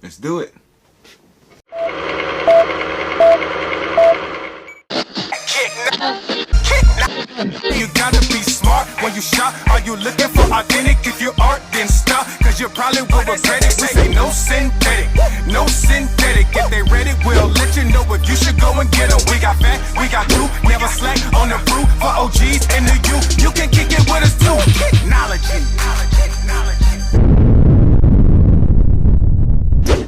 Let's do it. You gotta be smart when you shop. Are you looking for authentic? If you aren't, then stop, cause you probably will regret it. We say no synthetic, no synthetic. If they ready, we'll let you know if you should go and get them. We got fat, we got two, never slack on the brew. For OGs and the you can kick it with us too. Kicknology.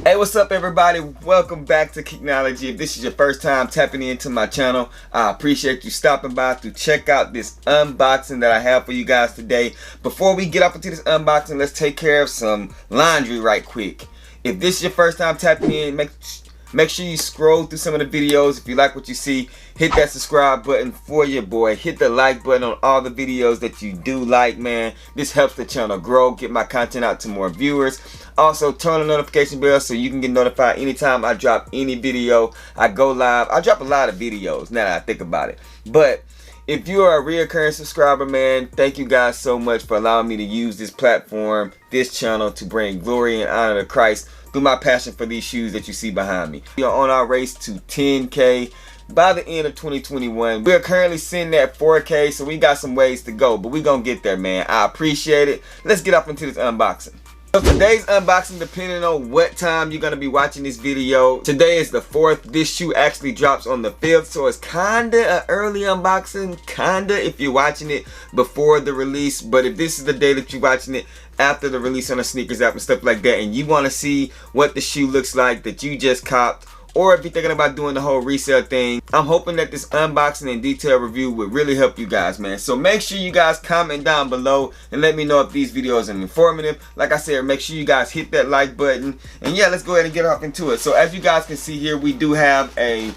Hey, what's up everybody? Welcome back to Kicknology. If this is your first time tapping into my channel, I appreciate you stopping by to check out this unboxing that I have for you guys today. Before we get up into this unboxing, let's take care of some laundry right quick. If this is your first time tapping in, make sure you scroll through some of the videos. If you like what you see, hit that subscribe button for your boy. Hit the like button on all the videos that you do like, man. This helps the channel grow, get my content out to more viewers. Also, turn on the notification bell so you can get notified anytime I drop any video. I go live. I drop a lot of videos now that I think about it. But if you are a reoccurring subscriber, man, thank you guys so much for allowing me to use this platform, this channel, to bring glory and honor to Christ through my passion for these shoes that you see behind me. We are on our race to 10K by the end of 2021. We are currently sitting at 4K, so we got some ways to go, but we gonna get there, man. I appreciate it. Let's get up into this unboxing. So today's unboxing, depending on what time you're gonna be watching this video, today is the 4th. This shoe actually drops on the 5th, so it's kinda an early unboxing, kinda if you're watching it before the release. But if this is the day that you're watching it after the release on the sneakers app and stuff like that, and you want to see what the shoe looks like that you just copped, or if you're thinking about doing the whole resale thing, I'm hoping that this unboxing and detailed review would really help you guys, man. So make sure you guys comment down below and let me know if these videos are informative. Like I said, make sure you guys hit that like button. And yeah, let's go ahead and get off into it. So as you guys can see here, we do have a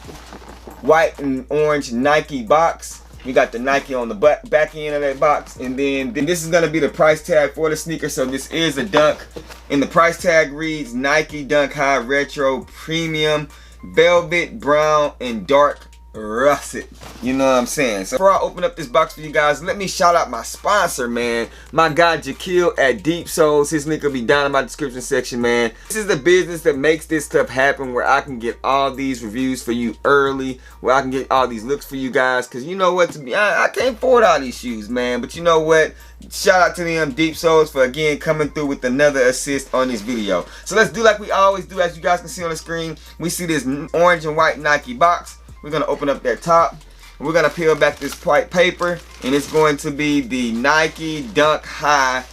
white and orange Nike box. We got the Nike on the back end of that box, and then this is going to be the price tag for the sneaker. So this is a Dunk, and the price tag reads Nike Dunk High Retro Premium Velvet Brown and Dark Russet. You know what I'm saying? So before I open up this box for you guys, let me shout out my sponsor, man. My guy Jaquil at Deepsole. His link will be down in my description section, man. This is the business that makes this stuff happen, where I can get all these reviews for you early, where I can get all these looks for you guys. Cause you know what, I can't afford all these shoes, man. But you know what? Shout out to them Deepsoles for again coming through with another assist on this video. So let's do like we always do. As you guys can see on the screen, we see this orange and white Nike box. We're going to open up that top. We're going to peel back this white paper. And it's going to be the Nike Dunk High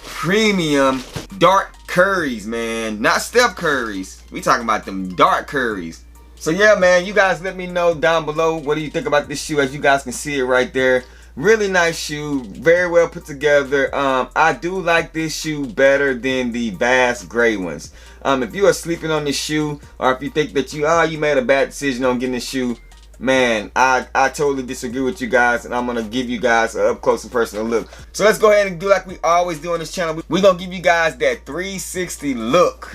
Premium Dark Curries, man. Not Steph Curries. We talking about them dark Curries. So yeah, man, you guys let me know down below. What do you think about this shoe? As you guys can see it right there. Really nice shoe. Very well put together. I do like this shoe better than the Vast gray ones. If you are sleeping on this shoe, or if you think that you made a bad decision on getting this shoe, man, I totally disagree with you guys, and I'm gonna give you guys an up close and personal look. So let's go ahead and do like we always do on this channel. We're gonna give you guys that 360 look.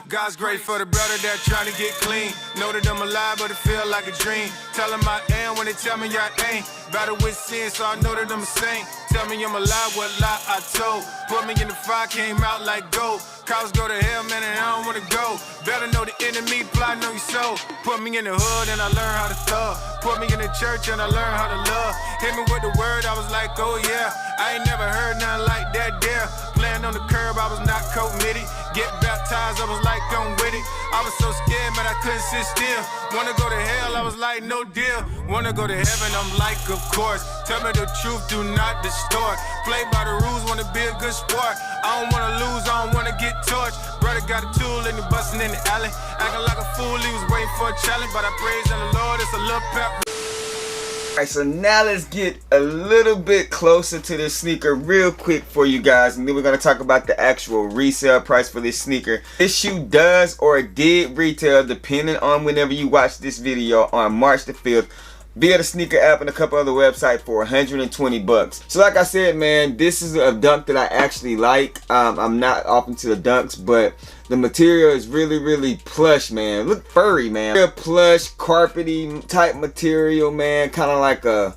God's great for the brother that trying to get clean. Know that I'm alive, but it feel like a dream. Tell them I am when they tell me I ain't. Battle with sin, so I know that I'm a saint. Tell me I'm alive, what lie I told. Put me in the fire, came out like gold. Cows go to hell, man, and I don't wanna go. Better know the enemy plotting on your soul. Put me in the hood and I learned how to thug. Put me in the church and I learned how to love. Hit me with the word, I was like, oh yeah. I ain't never heard nothing like that there. Playing on the curb, I was not committed. Get baptized, I was like, I'm with it. I was so scared, man, I couldn't sit still. Wanna go to hell, I was like, no deal. Wanna go to heaven, I'm like, of course. Tell me the truth, do not distort. Play by the rules, wanna be a good sport. I don't wanna lose, I don't wanna get torched. Brother got a tool and he bustin' in the alley. Acting like a fool, he was waiting for a challenge. But I praise in the Lord, it's a little pep. Alright, so now let's get a little bit closer to this sneaker real quick for you guys, and then we're going to talk about the actual resale price for this sneaker. This shoe does or did retail, depending on whenever you watch this video, on March the 5th via the sneaker app and a couple other websites for 120 bucks. So like I said, man, this is a dunk that I actually like. I'm not off into the dunks, but the material is really plush, man. Look furry, man. Real plush, carpety type material, man. Kind of like a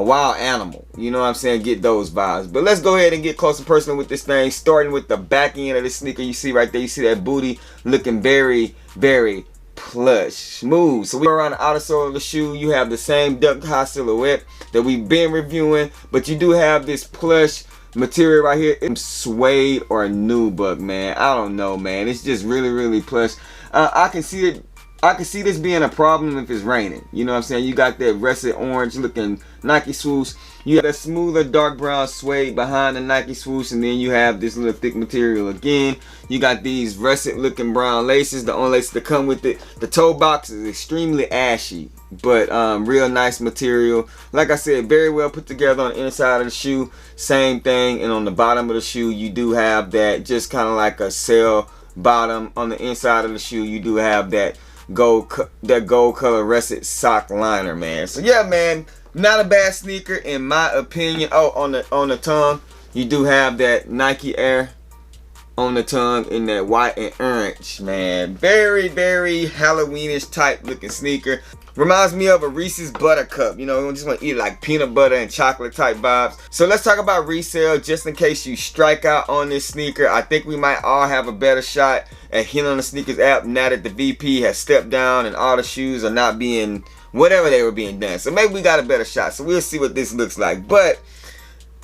wild animal. You know what I'm saying? Get those vibes. But let's go ahead and get close and personal with this thing. Starting with the back end of this sneaker. You see right there. You see that booty looking very, very plush, smooth. So we are around the outer sole of the shoe. You have the same duck high silhouette that we've been reviewing, but you do have this plush material right here. It's suede or nubuck, man. I don't know, man. It's just really, really plush. I can see it. I can see this being a problem if it's raining. You know what I'm saying? You got that russet orange looking Nike swoosh. You have that smoother dark brown suede behind the Nike swoosh, and then you have this little thick material again. You got these russet looking brown laces, the only laces that come with it. The toe box is extremely ashy, but real nice material. Like I said, very well put together on the inside of the shoe. Same thing, and on the bottom of the shoe, you do have that just kind of like a sail bottom. On the inside of the shoe, you do have that gold color russet sock liner, man. So yeah, man, not a bad sneaker in my opinion. Oh, on the tongue, you do have that Nike Air on the tongue in that white and orange, man. Very, very Halloweenish type looking sneaker. Reminds me of a Reese's Buttercup. You know, you just want to eat like peanut butter and chocolate type vibes. So let's talk about resale, just in case you strike out on this sneaker. I think we might all have a better shot at hitting on the sneakers app now that the VP has stepped down and all the shoes are not being whatever they were being done. So maybe we got a better shot. So we'll see what this looks like. But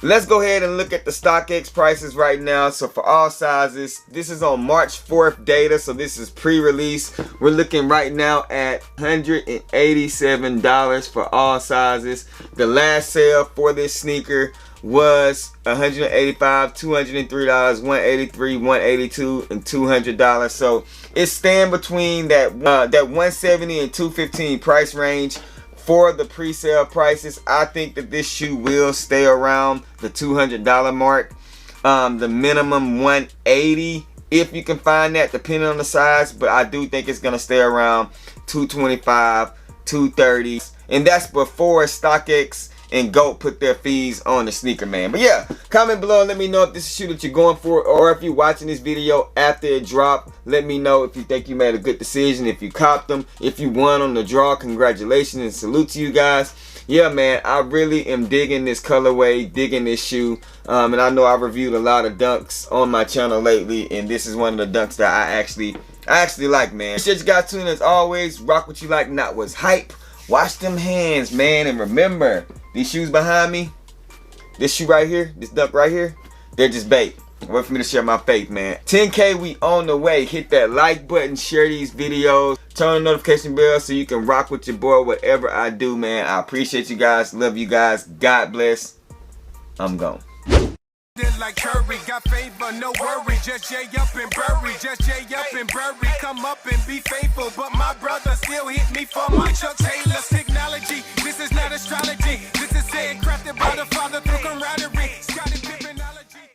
let's go ahead and look at the StockX prices right now. So for all sizes, this is on March 4th data, so this is pre-release. We're looking right now at $187 for all sizes. The last sale for this sneaker was $185, $203, $183, $182, and $200. So it's staying between that $170 and $215 price range. For the pre-sale prices, I think that this shoe will stay around the $200 mark. The minimum $180 if you can find that, depending on the size, but I do think it's gonna stay around $225, $230, and that's before StockX and GOAT put their fees on the sneaker, man. But yeah, comment below and let me know if this is a shoe that you're going for, or if you're watching this video after it dropped. Let me know if you think you made a good decision, if you copped them, if you won on the draw. Congratulations and salute to you guys. Yeah, man, I really am digging this colorway, digging this shoe. And I know I've reviewed a lot of dunks on my channel lately, and this is one of the dunks that I actually like, man. Appreciate you guys tuning in as always. Rock what you like, not what's hype. Wash them hands, man, and remember, these shoes behind me, this shoe right here, this dunk right here, they're just bait. Wait for me to share my faith, man. 10K, we on the way. Hit that like button, share these videos, turn on the notification bell so you can rock with your boy whatever I do, man. I appreciate you guys, love you guys, God bless. I'm gone. Like Curry, got favor, no worry. Just jay up and bury, just jay up and bury. Come up and be faithful, but my brother still hit me for my Chuck Taylor's technology. This is not astrology, this is said crafted by the Father through camaraderie.